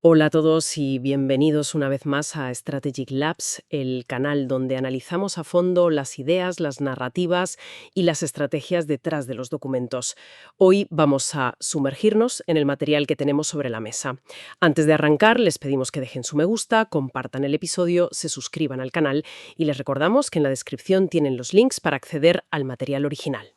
Hola a todos y bienvenidos una vez más a Strategic Labs, el canal donde analizamos a fondo las ideas, las narrativas y las estrategias detrás de los documentos. Hoy vamos a sumergirnos en el material que tenemos sobre la mesa. Antes de arrancar, les pedimos que dejen su me gusta, compartan el episodio, se suscriban al canal y les recordamos que en la descripción tienen los links para acceder al material original.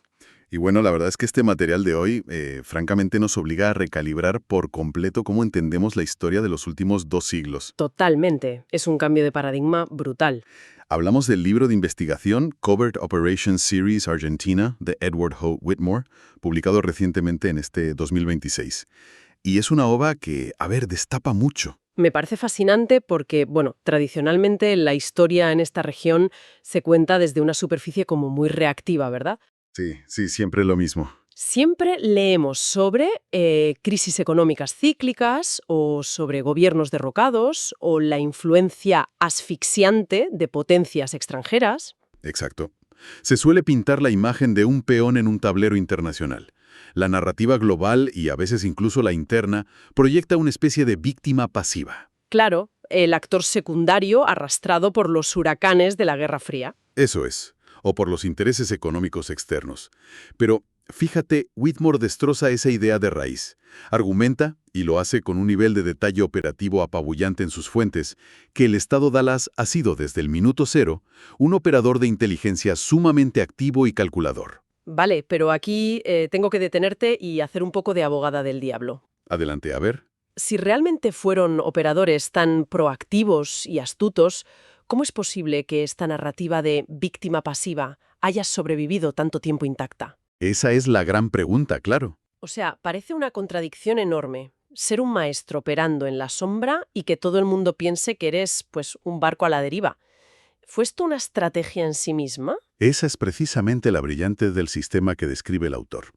Y bueno, la verdad es que este material de hoy, francamente, nos obliga a recalibrar por completo cómo entendemos la historia de los últimos 2 siglos. Totalmente, es un cambio de paradigma brutal. Hablamos del libro de investigación Covert Operations Series Argentina de Edward Howe Whitmore, publicado recientemente en este 2026. Y es una obra que, destapa mucho. Me parece fascinante porque, tradicionalmente la historia en esta región se cuenta desde una superficie como muy reactiva, ¿verdad? Sí, siempre lo mismo. Siempre leemos sobre crisis económicas cíclicas o sobre gobiernos derrocados o la influencia asfixiante de potencias extranjeras. Exacto. Se suele pintar la imagen de un peón en un tablero internacional. La narrativa global, y a veces incluso la interna, proyecta una especie de víctima pasiva. Claro, el actor secundario arrastrado por los huracanes de la Guerra Fría. Eso es, o por los intereses económicos externos. Pero, fíjate, Whitmore destroza esa idea de raíz. Argumenta, y lo hace con un nivel de detalle operativo apabullante en sus fuentes, que el Estado Dallas ha sido desde el minuto cero un operador de inteligencia sumamente activo y calculador. Vale, pero aquí tengo que detenerte y hacer un poco de abogada del diablo. Adelante, a ver. Si realmente fueron operadores tan proactivos y astutos, ¿cómo es posible que esta narrativa de víctima pasiva haya sobrevivido tanto tiempo intacta? Esa es la gran pregunta, claro. O sea, parece una contradicción enorme. Ser un maestro operando en la sombra y que todo el mundo piense que eres, pues, un barco a la deriva. ¿Fue esto una estrategia en sí misma? Esa es precisamente la brillante del sistema que describe el autor.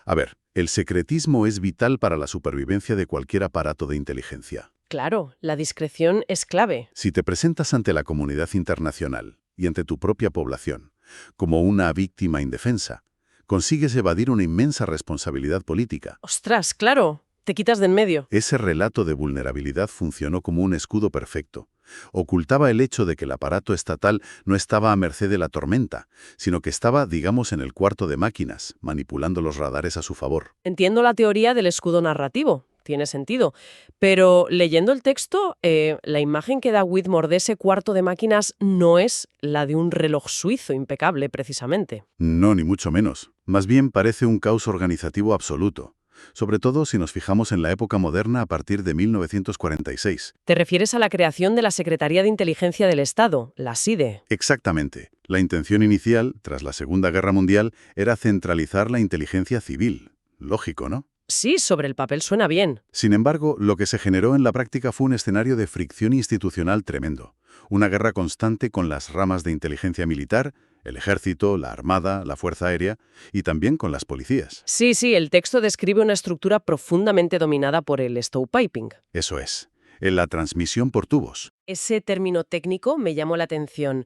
A ver, el secretismo es vital para la supervivencia de cualquier aparato de inteligencia. Claro, la discreción es clave. Si te presentas ante la comunidad internacional y ante tu propia población como una víctima indefensa, consigues evadir una inmensa responsabilidad política. ¡Ostras, claro! Te quitas de en medio. Ese relato de vulnerabilidad funcionó como un escudo perfecto. Ocultaba el hecho de que el aparato estatal no estaba a merced de la tormenta, sino que estaba, digamos, en el cuarto de máquinas, manipulando los radares a su favor. Entiendo la teoría del escudo narrativo. Tiene sentido. Pero leyendo el texto, la imagen que da Whitmore de ese cuarto de máquinas no es la de un reloj suizo impecable, precisamente. No, ni mucho menos. Más bien parece un caos organizativo absoluto. Sobre todo si nos fijamos en la época moderna a partir de 1946. ¿Te refieres a la creación de la Secretaría de Inteligencia del Estado, la SIDE? Exactamente. La intención inicial, tras la Segunda Guerra Mundial, era centralizar la inteligencia civil. Lógico, ¿no? Sí, sobre el papel suena bien. Sin embargo, lo que se generó en la práctica fue un escenario de fricción institucional tremendo. Una guerra constante con las ramas de inteligencia militar, el ejército, la armada, la fuerza aérea y también con las policías. Sí, el texto describe una estructura profundamente dominada por el stovepiping. Eso es, en la transmisión por tubos. Ese término técnico me llamó la atención.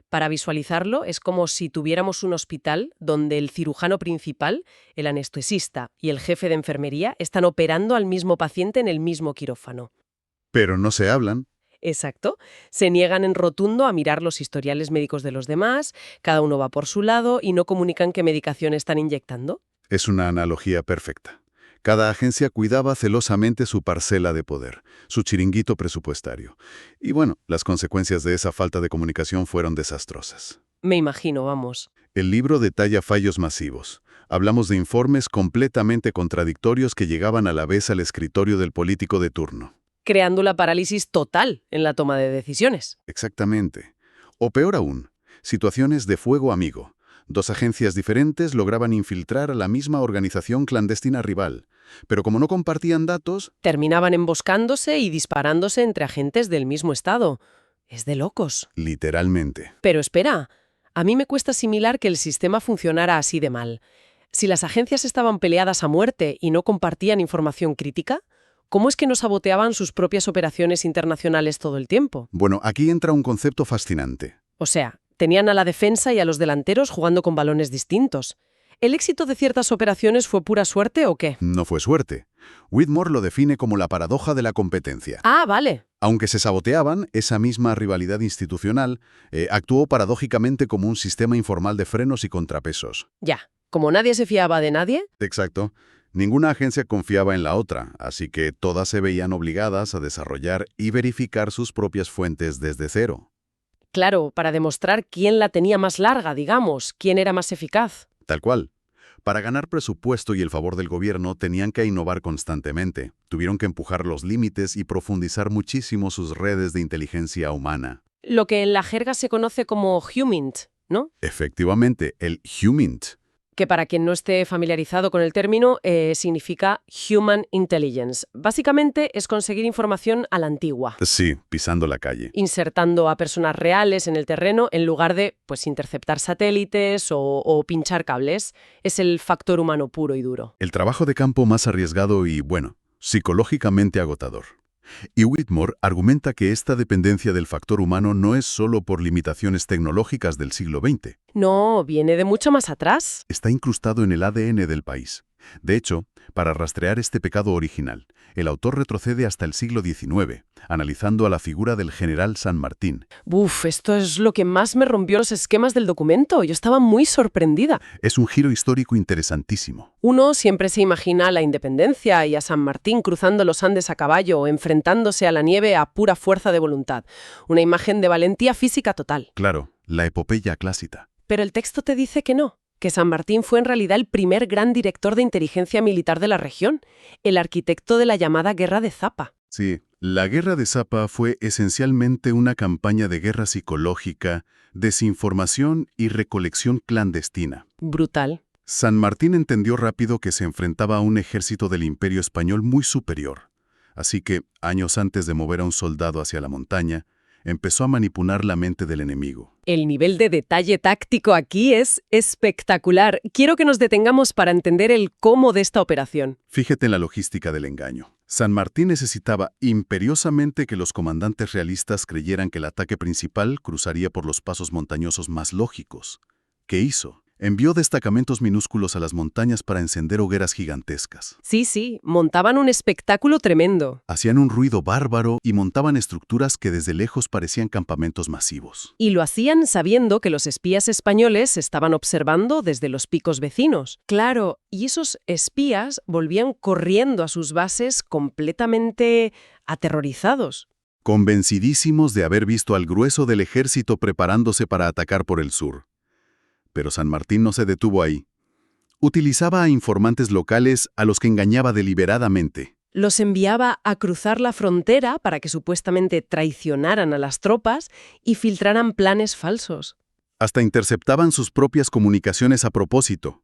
Para visualizarlo, es como si tuviéramos un hospital donde el cirujano principal, el anestesista y el jefe de enfermería están operando al mismo paciente en el mismo quirófano. Pero no se hablan. Exacto. Se niegan en rotundo a mirar los historiales médicos de los demás, cada uno va por su lado y no comunican qué medicación están inyectando. Es una analogía perfecta. Cada agencia cuidaba celosamente su parcela de poder, su chiringuito presupuestario. Y bueno, las consecuencias de esa falta de comunicación fueron desastrosas. Me imagino, vamos. El libro detalla fallos masivos. Hablamos de informes completamente contradictorios que llegaban a la vez al escritorio del político de turno. Creando la parálisis total en la toma de decisiones. Exactamente. O peor aún, situaciones de fuego amigo. Dos agencias diferentes lograban infiltrar a la misma organización clandestina rival, pero como no compartían datos... Terminaban emboscándose y disparándose entre agentes del mismo estado. Es de locos. Literalmente. Pero espera, a mí me cuesta asimilar que el sistema funcionara así de mal. Si las agencias estaban peleadas a muerte y no compartían información crítica, ¿cómo es que no saboteaban sus propias operaciones internacionales todo el tiempo? Bueno, aquí entra un concepto fascinante. O sea, tenían a la defensa y a los delanteros jugando con balones distintos. ¿El éxito de ciertas operaciones fue pura suerte o qué? No fue suerte. Whitmore lo define como la paradoja de la competencia. Ah, vale. Aunque se saboteaban, esa misma rivalidad institucional actuó paradójicamente como un sistema informal de frenos y contrapesos. Ya. Como nadie se fiaba de nadie, Exacto. Ninguna agencia confiaba en la otra, así que todas se veían obligadas a desarrollar y verificar sus propias fuentes desde cero. claro, para demostrar quién la tenía más larga, digamos, quién era más eficaz. Tal cual. Para ganar presupuesto y el favor del gobierno tenían que innovar constantemente. Tuvieron que empujar los límites y profundizar muchísimo sus redes de inteligencia humana. Lo que en la jerga se conoce como HUMINT, ¿no? Efectivamente, el HUMINT. Que para quien no esté familiarizado con el término, significa Human Intelligence. Básicamente es conseguir información a la antigua, Sí, pisando la calle. insertando a personas reales en el terreno en lugar de, pues, interceptar satélites o pinchar cables. Es el factor humano puro y duro. El trabajo de campo más arriesgado y, bueno, psicológicamente agotador. Y Whitmore argumenta que esta dependencia del factor humano no es solo por limitaciones tecnológicas del siglo XX. No, viene de mucho más atrás. Está incrustado en el ADN del país. De hecho, para rastrear este pecado original, el autor retrocede hasta el siglo XIX, analizando a la figura del general San Martín. Esto es lo que más me rompió los esquemas del documento. Yo estaba muy sorprendida. Es un giro histórico interesantísimo. Uno siempre se imagina la independencia y a San Martín cruzando los Andes a caballo o enfrentándose a la nieve a pura fuerza de voluntad. Una imagen de valentía física total. Claro, la epopeya clásica. Pero el texto te dice que no, que San Martín fue en realidad el primer gran director de inteligencia militar de la región, el arquitecto de la llamada Guerra de Zapa. Sí, la Guerra de Zapa fue esencialmente una campaña de guerra psicológica, desinformación y recolección clandestina. Brutal. San Martín entendió rápido que se enfrentaba a un ejército del Imperio Español muy superior. Así que, años antes de mover a un soldado hacia la montaña, empezó a manipular la mente del enemigo. El nivel de detalle táctico aquí es espectacular. Quiero que nos detengamos para entender el cómo de esta operación. Fíjate en la logística del engaño. San Martín necesitaba imperiosamente que los comandantes realistas creyeran que el ataque principal cruzaría por los pasos montañosos más lógicos. ¿Qué hizo? Envió destacamentos minúsculos a las montañas para encender hogueras gigantescas. Sí, montaban un espectáculo tremendo. Hacían un ruido bárbaro y montaban estructuras que desde lejos parecían campamentos masivos. Y lo hacían sabiendo que los espías españoles estaban observando desde los picos vecinos. Claro, y esos espías volvían corriendo a sus bases completamente aterrorizados. Convencidísimos de haber visto al grueso del ejército preparándose para atacar por el sur. Pero San Martín no se detuvo ahí. Utilizaba a informantes locales a los que engañaba deliberadamente. Los enviaba a cruzar la frontera para que supuestamente traicionaran a las tropas y filtraran planes falsos. Hasta interceptaban sus propias comunicaciones a propósito.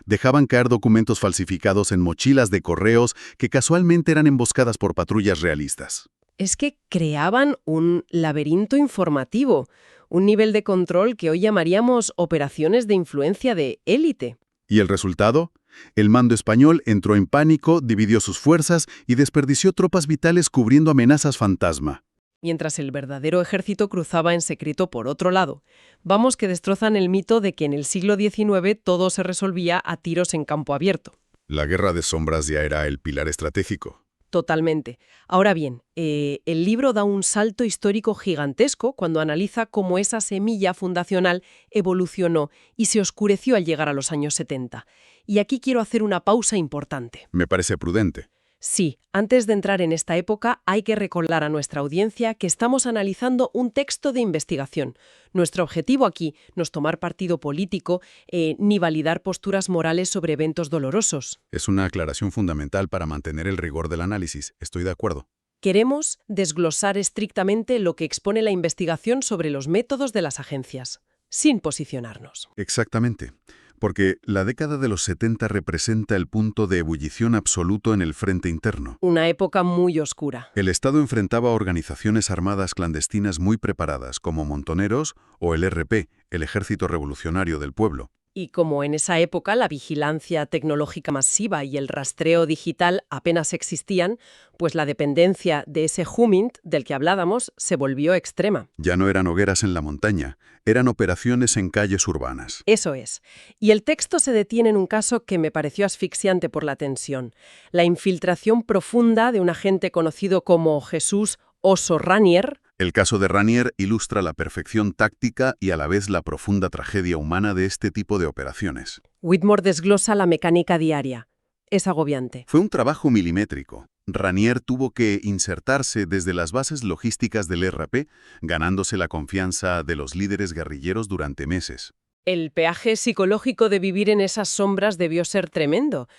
Dejaban caer documentos falsificados en mochilas de correos que casualmente eran emboscadas por patrullas realistas. Es que creaban un laberinto informativo, un nivel de control que hoy llamaríamos operaciones de influencia de élite. ¿Y el resultado? El mando español entró en pánico, dividió sus fuerzas y desperdició tropas vitales cubriendo amenazas fantasma. Mientras el verdadero ejército cruzaba en secreto por otro lado. Vamos que destrozan el mito de que en el siglo XIX todo se resolvía a tiros en campo abierto. La guerra de sombras ya era el pilar estratégico. Totalmente. Ahora bien, el libro da un salto histórico gigantesco cuando analiza cómo esa semilla fundacional evolucionó y se oscureció al llegar a los años 70. Y aquí quiero hacer una pausa importante. Me parece prudente. Sí, antes de entrar en esta época hay que recordar a nuestra audiencia que estamos analizando un texto de investigación. Nuestro objetivo aquí no es tomar partido político ni validar posturas morales sobre eventos dolorosos. Es una aclaración fundamental para mantener el rigor del análisis. Estoy de acuerdo. Queremos desglosar estrictamente lo que expone la investigación sobre los métodos de las agencias, sin posicionarnos. Exactamente. Porque la década de los 70 representa el punto de ebullición absoluto en el frente interno. Una época muy oscura. El Estado enfrentaba a organizaciones armadas clandestinas muy preparadas, como Montoneros o el RP, el Ejército Revolucionario del Pueblo. Y como en esa época la vigilancia tecnológica masiva y el rastreo digital apenas existían, pues la dependencia de ese HUMINT del que hablábamos se volvió extrema. Ya no eran hogueras en la montaña, eran operaciones en calles urbanas. Eso es. Y el texto se detiene en un caso que me pareció asfixiante por la tensión: la infiltración profunda de un agente conocido como Jesús Oso Ranier. El caso de Ranier ilustra la perfección táctica y a la vez la profunda tragedia humana de este tipo de operaciones. Whitmore desglosa la mecánica diaria. Es agobiante. Fue un trabajo milimétrico. Ranier tuvo que insertarse desde las bases logísticas del RP, ganándose la confianza de los líderes guerrilleros durante meses. El peaje psicológico de vivir en esas sombras debió ser tremendo.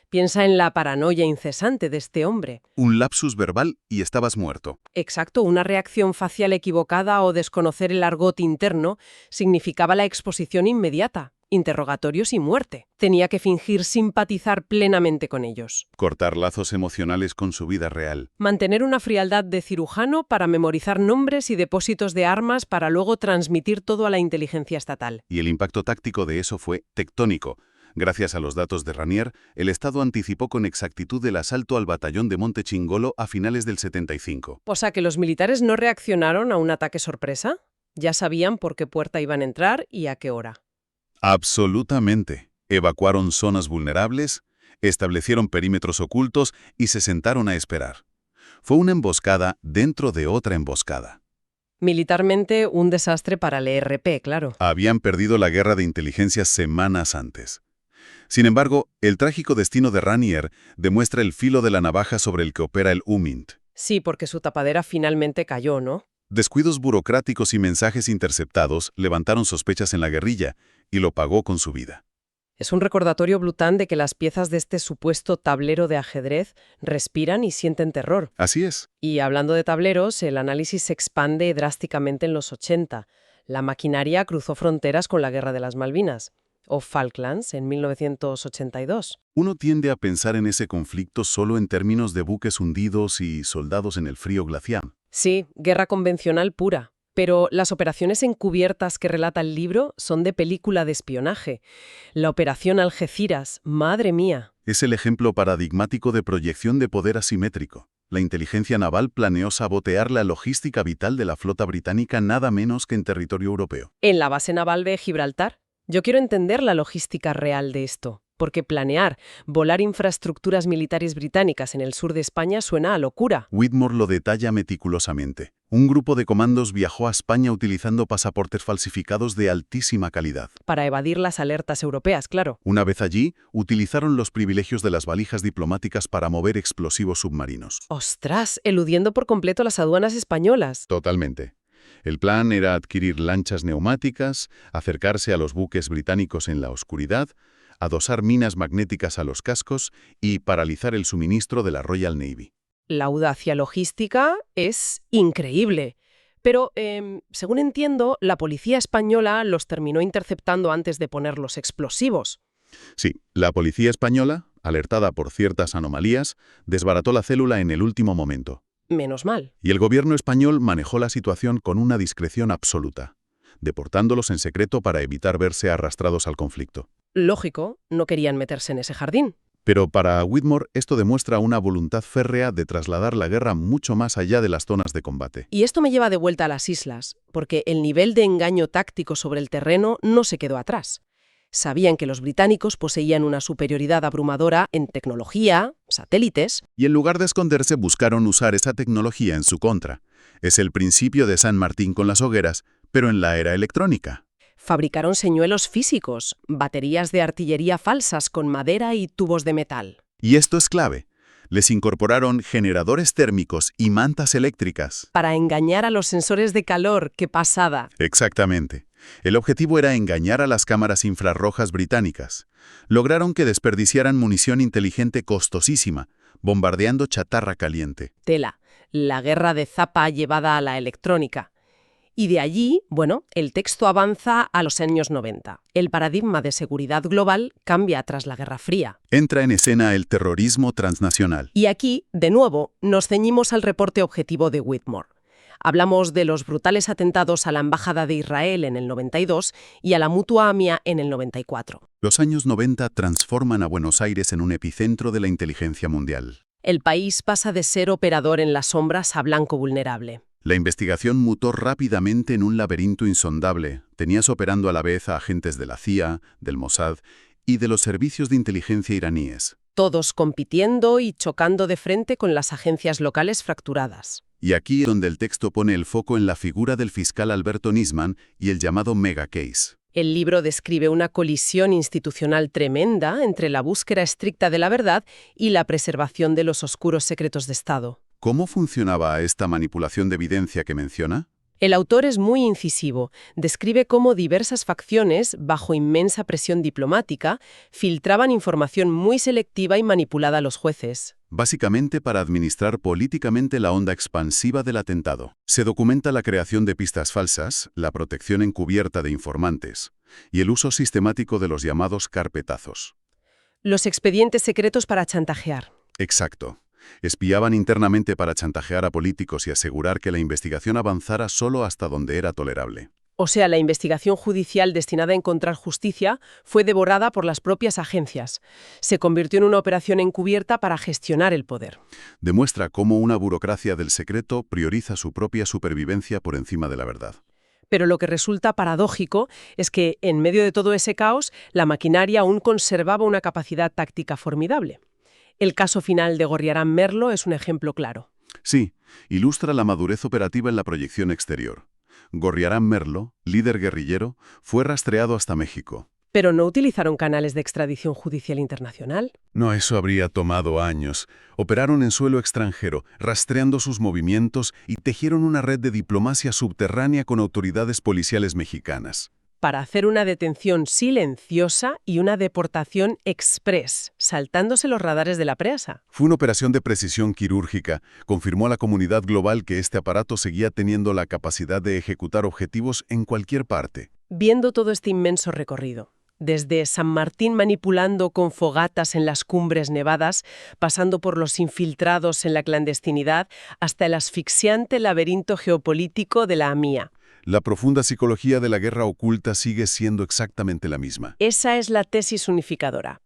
Piensa en la paranoia incesante de este hombre. Un lapsus verbal y estabas muerto. Exacto, una reacción facial equivocada o desconocer el argot interno significaba la exposición inmediata, interrogatorios y muerte. Tenía que fingir simpatizar plenamente con ellos. Cortar lazos emocionales con su vida real. Mantener una frialdad de cirujano para memorizar nombres y depósitos de armas para luego transmitir todo a la inteligencia estatal. Y el impacto táctico de eso fue tectónico. Gracias a los datos de Ranier, el Estado anticipó con exactitud el asalto al batallón de Monte Chingolo a finales del 75. O sea que los militares no reaccionaron a un ataque sorpresa. Ya sabían por qué puerta iban a entrar y a qué hora. Absolutamente. Evacuaron zonas vulnerables, establecieron perímetros ocultos y se sentaron a esperar. Fue una emboscada dentro de otra emboscada. Militarmente, un desastre para el ERP, claro. Habían perdido la guerra de inteligencia semanas antes. Sin embargo, el trágico destino de Ranier demuestra el filo de la navaja sobre el que opera el HUMINT. Sí, porque su tapadera finalmente cayó, ¿no? Descuidos burocráticos y mensajes interceptados levantaron sospechas en la guerrilla y lo pagó con su vida. Es un recordatorio brutal de que las piezas de este supuesto tablero de ajedrez respiran y sienten terror. Así es. Y hablando de tableros, el análisis se expande drásticamente en los 80. La maquinaria cruzó fronteras con la Guerra de las Malvinas, o Falklands en 1982. Uno tiende a pensar en ese conflicto solo en términos de buques hundidos y soldados en el frío glacial. Sí, guerra convencional pura. Pero las operaciones encubiertas que relata el libro son de película de espionaje. La operación Algeciras, madre mía. Es el ejemplo paradigmático de proyección de poder asimétrico. La inteligencia naval planeó sabotear la logística vital de la flota británica nada menos que en territorio europeo. En la base naval de Gibraltar. Yo quiero entender la logística real de esto, porque planear volar infraestructuras militares británicas en el sur de España suena a locura. Whitmore lo detalla meticulosamente. Un grupo de comandos viajó a España utilizando pasaportes falsificados de altísima calidad. Para evadir las alertas europeas, claro. Una vez allí, utilizaron los privilegios de las valijas diplomáticas para mover explosivos submarinos. ¡Ostras! Eludiendo por completo las aduanas españolas. Totalmente. El plan era adquirir lanchas neumáticas, acercarse a los buques británicos en la oscuridad, adosar minas magnéticas a los cascos y paralizar el suministro de la Royal Navy. La audacia logística es increíble. Pero, según entiendo, la policía española los terminó interceptando antes de poner los explosivos. Sí, la policía española, alertada por ciertas anomalías, desbarató la célula en el último momento. Menos mal. Y el gobierno español manejó la situación con una discreción absoluta, deportándolos en secreto para evitar verse arrastrados al conflicto. Lógico, no querían meterse en ese jardín. Pero para Whitmore esto demuestra una voluntad férrea de trasladar la guerra mucho más allá de las zonas de combate. Y esto me lleva de vuelta a las islas, porque el nivel de engaño táctico sobre el terreno no se quedó atrás. Sabían que los británicos poseían una superioridad abrumadora en tecnología, satélites. Y en lugar de esconderse buscaron usar esa tecnología en su contra. Es el principio de San Martín con las hogueras, pero en la era electrónica. Fabricaron señuelos físicos, baterías de artillería falsas con madera y tubos de metal. Y esto es clave. Les incorporaron generadores térmicos y mantas eléctricas. Para engañar a los sensores de calor, ¡qué pasada! Exactamente. El objetivo era engañar a las cámaras infrarrojas británicas. Lograron que desperdiciaran munición inteligente costosísima, bombardeando chatarra caliente. Tela, la guerra de Zappa llevada a la electrónica. Y de allí, bueno, el texto avanza a los años 90. El paradigma de seguridad global cambia tras la Guerra Fría. Entra en escena el terrorismo transnacional. Y aquí, de nuevo, nos ceñimos al reporte objetivo de Whitmore. Hablamos de los brutales atentados a la Embajada de Israel en el 92 y a la Mutua AMIA en el 94. Los años 90 transforman a Buenos Aires en un epicentro de la inteligencia mundial. El país pasa de ser operador en las sombras a blanco vulnerable. La investigación mutó rápidamente en un laberinto insondable. Tenías operando a la vez a agentes de la CIA, del Mossad y de los servicios de inteligencia iraníes. Todos compitiendo y chocando de frente con las agencias locales fracturadas. Y aquí es donde el texto pone el foco en la figura del fiscal Alberto Nisman y el llamado Mega Case. El libro describe una colisión institucional tremenda entre la búsqueda estricta de la verdad y la preservación de los oscuros secretos de Estado. ¿Cómo funcionaba esta manipulación de evidencia que menciona? El autor es muy incisivo. Describe cómo diversas facciones, bajo inmensa presión diplomática, filtraban información muy selectiva y manipulada a los jueces. Básicamente para administrar políticamente la onda expansiva del atentado. Se documenta la creación de pistas falsas, la protección encubierta de informantes y el uso sistemático de los llamados carpetazos. Los expedientes secretos para chantajear. Exacto. Espiaban internamente para chantajear a políticos y asegurar que la investigación avanzara solo hasta donde era tolerable. O sea, la investigación judicial destinada a encontrar justicia fue devorada por las propias agencias. Se convirtió en una operación encubierta para gestionar el poder. Demuestra cómo una burocracia del secreto prioriza su propia supervivencia por encima de la verdad. Pero lo que resulta paradójico es que, en medio de todo ese caos, la maquinaria aún conservaba una capacidad táctica formidable. El caso final de Gorriarán Merlo es un ejemplo claro. Sí, ilustra la madurez operativa en la proyección exterior. Gorriarán Merlo, líder guerrillero, fue rastreado hasta México. ¿Pero no utilizaron canales de extradición judicial internacional? No, eso habría tomado años. Operaron en suelo extranjero, rastreando sus movimientos y tejieron una red de diplomacia subterránea con autoridades policiales mexicanas. Para hacer una detención silenciosa y una deportación express, saltándose los radares de la prensa. Fue una operación de precisión quirúrgica. Confirmó a la comunidad global que este aparato seguía teniendo la capacidad de ejecutar objetivos en cualquier parte. Viendo todo este inmenso recorrido, desde San Martín manipulando con fogatas en las cumbres nevadas, pasando por los infiltrados en la clandestinidad, hasta el asfixiante laberinto geopolítico de la AMIA. La profunda psicología de la guerra oculta sigue siendo exactamente la misma. Esa es la tesis unificadora.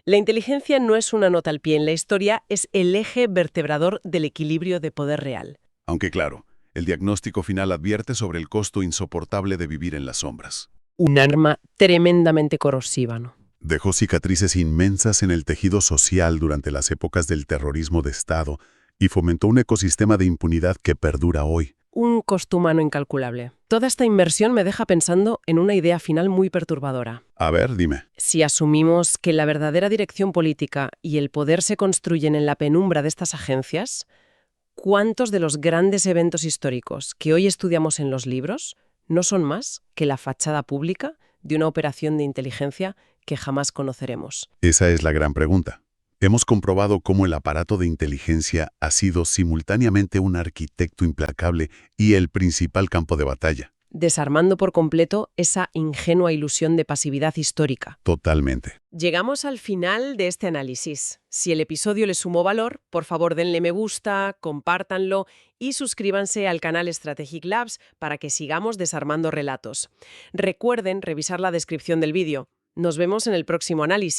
La inteligencia no es una nota al pie en la historia, es el eje vertebrador del equilibrio de poder real. Aunque claro, el diagnóstico final advierte sobre el costo insoportable de vivir en las sombras. Un arma tremendamente corrosiva, ¿no? Dejó cicatrices inmensas en el tejido social durante las épocas del terrorismo de Estado y fomentó un ecosistema de impunidad que perdura hoy. Un costo humano incalculable. Toda esta inmersión me deja pensando en una idea final muy perturbadora. A ver, dime. Si asumimos que la verdadera dirección política y el poder se construyen en la penumbra de estas agencias, ¿cuántos de los grandes eventos históricos que hoy estudiamos en los libros no son más que la fachada pública de una operación de inteligencia que jamás conoceremos? Esa es la gran pregunta. Hemos comprobado cómo el aparato de inteligencia ha sido simultáneamente un arquitecto implacable y el principal campo de batalla. Desarmando por completo esa ingenua ilusión de pasividad histórica. Totalmente. Llegamos al final de este análisis. Si el episodio les sumó valor, por favor denle me gusta, compártanlo y suscríbanse al canal Strategic Labs para que sigamos desarmando relatos. Recuerden revisar la descripción del vídeo. Nos vemos en el próximo análisis.